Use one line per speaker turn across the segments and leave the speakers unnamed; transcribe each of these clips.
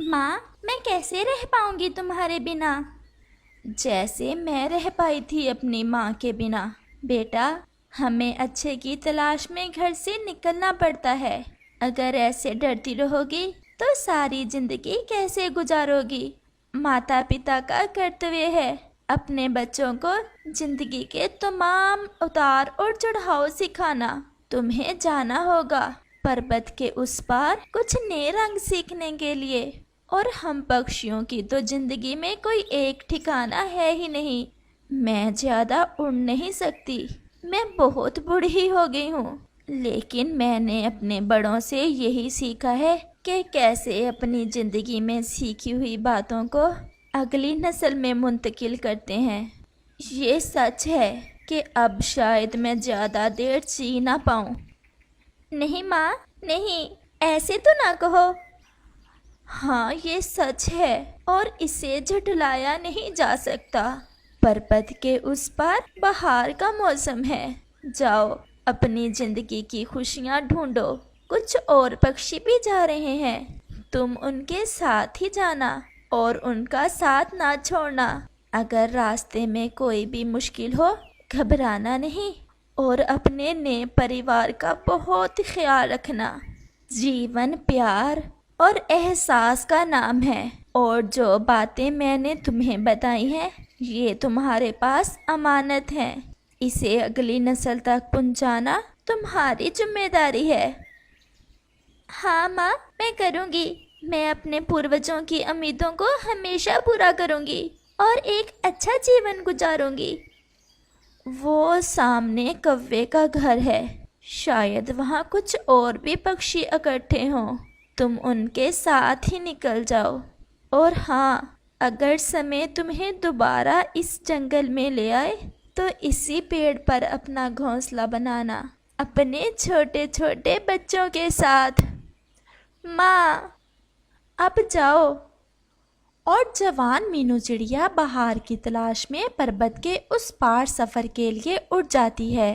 माँ, मैं कैसे रह पाऊंगी तुम्हारे बिना? जैसे मैं रह पाई थी अपनी माँ के बिना। बेटा, हमें अच्छे की तलाश में घर से निकलना पड़ता है। अगर ऐसे डरती रहोगी तो सारी जिंदगी कैसे गुजारोगी? माता पिता का कर्तव्य है अपने बच्चों को जिंदगी के तमाम उतार और चढ़ाव सिखाना। तुम्हें जाना होगा पर्वत के उस पार कुछ नए रंग सीखने के लिए। और हम पक्षियों की तो जिंदगी में कोई एक ठिकाना है ही नहीं। मैं ज्यादा उड़ नहीं सकती, मैं बहुत बूढ़ी हो गई हूँ। लेकिन मैंने अपने बड़ों से यही सीखा है कि कैसे अपनी जिंदगी में सीखी हुई बातों को अगली नस्ल में मुंतकिल करते हैं। ये सच है कि अब शायद मैं ज्यादा देर जी ना पाऊँ। नहीं माँ, नहीं, ऐसे तो ना कहो। हाँ, ये सच है और इसे झुठलाया नहीं जा सकता। पर्वत के उस पार बहार का मौसम है। जाओ, अपनी जिंदगी की खुशियाँ ढूंढो। कुछ और पक्षी भी जा रहे हैं, तुम उनके साथ ही जाना और उनका साथ ना छोड़ना। अगर रास्ते में कोई भी मुश्किल हो, घबराना नहीं और अपने नए परिवार का बहुत ख्याल रखना। जीवन प्यार और एहसास का नाम है, और जो बातें मैंने तुम्हें बताई हैं ये तुम्हारे पास अमानत है। इसे अगली नस्ल तक पहुंचाना तुम्हारी जिम्मेदारी है। हाँ माँ, मैं करूँगी। मैं अपने पूर्वजों की उम्मीदों को हमेशा पूरा करूँगी और एक अच्छा जीवन गुजारूँगी। वो सामने कौवे का घर है, शायद वहाँ कुछ और भी पक्षी इकट्ठे हों। तुम उनके साथ ही निकल जाओ। और हाँ, अगर समय तुम्हें दोबारा इस जंगल में ले आए तो इसी पेड़ पर अपना घोंसला बनाना, अपने छोटे छोटे बच्चों के साथ। माँ, अब जाओ। और जवान मीनू चिड़िया बहार की तलाश में पर्वत के उस पार सफर के लिए उड़ जाती है।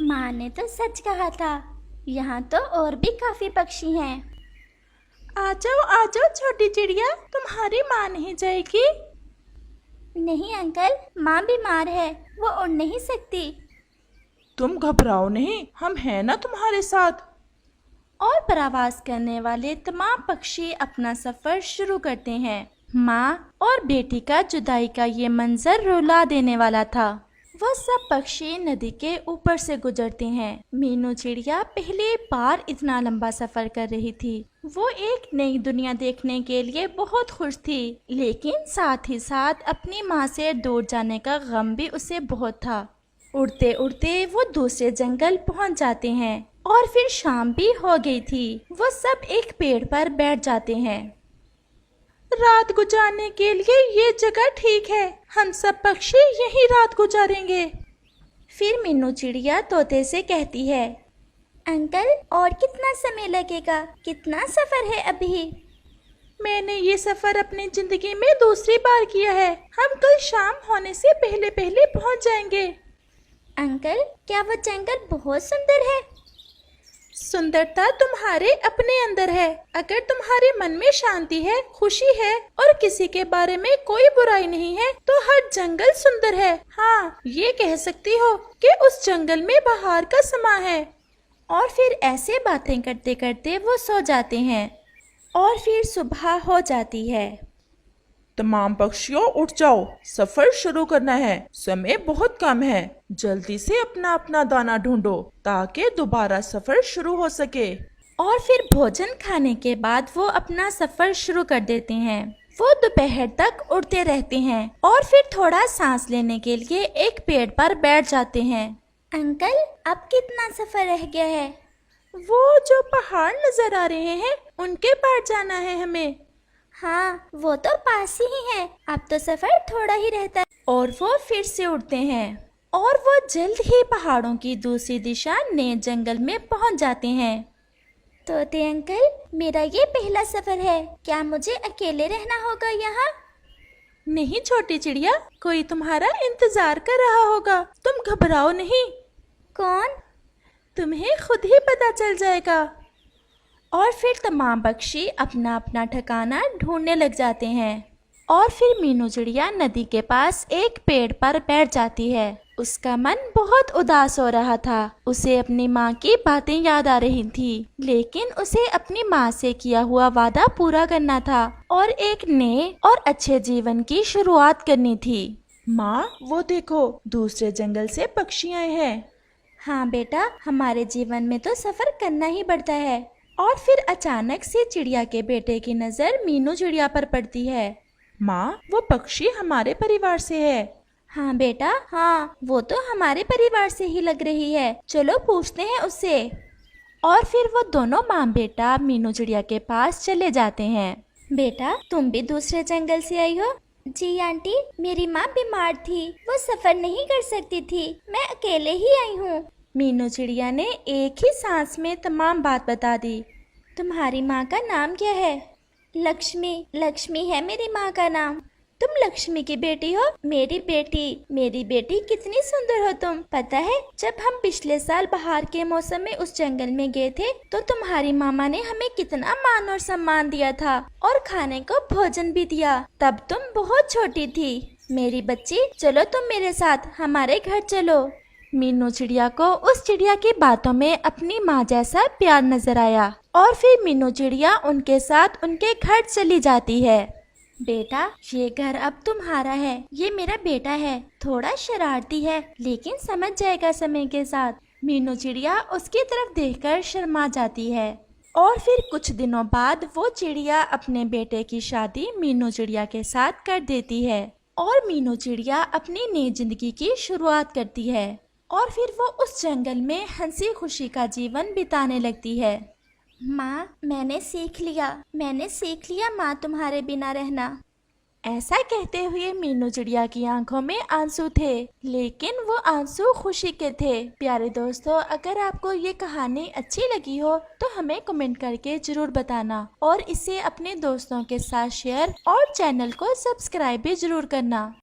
माँ ने तो सच कहा था, यहाँ तो और भी काफी पक्षी हैं।
आ जाओ छोटी चिड़िया, तुम्हारी माँ नहीं जाएगी?
नहीं अंकल, माँ बीमार है, वो उड़ नहीं सकती।
तुम घबराओ नहीं, हम हैं ना तुम्हारे साथ।
और प्रवास करने वाले तमाम पक्षी अपना सफर शुरू करते हैं। माँ और बेटी का जुदाई का ये मंजर रुला देने वाला था। वह सब पक्षी नदी के ऊपर से गुजरते हैं। मीनू चिड़िया पहली बार इतना लंबा सफर कर रही थी। वो एक नई दुनिया देखने के लिए बहुत खुश थी, लेकिन साथ ही साथ अपनी माँ से दूर जाने का गम भी उसे बहुत था। उड़ते उड़ते वो दूसरे जंगल पहुँच जाते हैं और फिर शाम भी हो गई थी। वो सब एक पेड़ पर बैठ जाते हैं।
रात गुजारने के लिए ये जगह ठीक है, हम सब पक्षी यहीं रात गुजारेंगे।
फिर मीनू चिड़िया तोते से कहती है, अंकल, और कितना समय लगेगा? कितना सफर है अभी?
मैंने ये सफर अपनी जिंदगी में दूसरी बार किया है। हम कल शाम होने से पहले पहले पहुंच जाएंगे।
अंकल, क्या वो जंगल बहुत सुंदर है?
सुंदरता तुम्हारे अपने अंदर है। अगर तुम्हारे मन में शांति है, खुशी है और किसी के बारे में कोई बुराई नहीं है तो हर जंगल सुंदर है। हाँ, ये कह सकती हो कि उस जंगल में बहार का समा है।
और फिर ऐसे बातें करते करते वो सो जाते हैं और फिर सुबह हो जाती है।
तमाम पक्षियों उठ जाओ, सफर शुरू करना है। समय बहुत कम है, जल्दी से अपना अपना दाना ढूंढो ताकि दोबारा सफर शुरू हो सके।
और फिर भोजन खाने के बाद वो अपना सफर शुरू कर देते हैं। वो दोपहर तक उड़ते रहते हैं और फिर थोड़ा सांस लेने के लिए एक पेड़ पर बैठ जाते हैं। अंकल, अब कितना सफर रह गया है?
वो जो पहाड़ नजर आ रहे हैं उनके पार जाना है हमें।
हाँ, वो तो पास ही है। अब तो सफर थोड़ा ही रहता है। और वो फिर से उड़ते हैं और वो जल्द ही पहाड़ों की दूसरी दिशा नए जंगल में पहुंच जाते हैं। तोते अंकल, मेरा ये पहला सफर है, क्या मुझे अकेले रहना होगा यहाँ?
नहीं छोटी चिड़िया, कोई तुम्हारा इंतजार कर रहा होगा। तुम घबराओ नहीं।
कौन?
तुम्हें खुद ही पता चल जाएगा।
और फिर तमाम पक्षी अपना अपना ठिकाना ढूंढने लग जाते हैं। और फिर मीनू चिड़िया नदी के पास एक पेड़ पर बैठ जाती है। उसका मन बहुत उदास हो रहा था। उसे अपनी माँ की बातें याद आ रही थी, लेकिन उसे अपनी माँ से किया हुआ वादा पूरा करना था और एक नए और अच्छे जीवन की शुरुआत करनी थी।
माँ, वो देखो, दूसरे जंगल से पक्षी आए हैं।
हाँ बेटा, हमारे जीवन में तो सफर करना ही पड़ता है। और फिर अचानक से चिड़िया के बेटे की नजर मीनू चिड़िया पर पड़ती है।
माँ, वो पक्षी हमारे परिवार से है।
हाँ बेटा, हाँ, वो तो हमारे परिवार से ही लग रही है। चलो पूछते हैं उससे। और फिर वो दोनों माँ बेटा मीनू चिड़िया के पास चले जाते हैं। बेटा, तुम भी दूसरे जंगल से आई हो? जी आंटी, मेरी माँ बीमार थी, वो सफर नहीं कर सकती थी, मैं अकेले ही आई हूँ। मीनू चिड़िया ने एक ही सांस में तमाम बात बता दी। तुम्हारी माँ का नाम क्या है? लक्ष्मी। लक्ष्मी है मेरी माँ का नाम। तुम लक्ष्मी की बेटी हो? मेरी बेटी कितनी सुंदर हो तुम। पता है, जब हम पिछले साल बाहर के मौसम में उस जंगल में गए थे तो तुम्हारी मामा ने हमें कितना मान और सम्मान दिया था और खाने को भोजन भी दिया। तब तुम बहुत छोटी थी। मेरी बच्ची, चलो तुम मेरे साथ हमारे घर चलो। मीनू चिड़िया को उस चिड़िया की बातों में अपनी माँ जैसा प्यार नजर आया और फिर मीनू चिड़िया उनके साथ उनके घर चली जाती है। बेटा, ये घर अब तुम्हारा है। ये मेरा बेटा है, थोड़ा शरारती है लेकिन समझ जाएगा समय के साथ। मीनू चिड़िया उसकी तरफ देखकर शर्मा जाती है। और फिर कुछ दिनों बाद वो चिड़िया अपने बेटे की शादी मीनू चिड़िया के साथ कर देती है और मीनू चिड़िया अपनी नई जिंदगी की शुरुआत करती है। और फिर वो उस जंगल में हंसी खुशी का जीवन बिताने लगती है। माँ, मैंने सीख लिया माँ तुम्हारे बिना रहना। ऐसा कहते हुए मीनू चिड़िया की आंखों में आंसू थे, लेकिन वो आंसू खुशी के थे। प्यारे दोस्तों, अगर आपको ये कहानी अच्छी लगी हो तो हमें कमेंट करके जरूर बताना और इसे अपने दोस्तों के साथ शेयर और चैनल को सब्सक्राइब भी जरूर करना।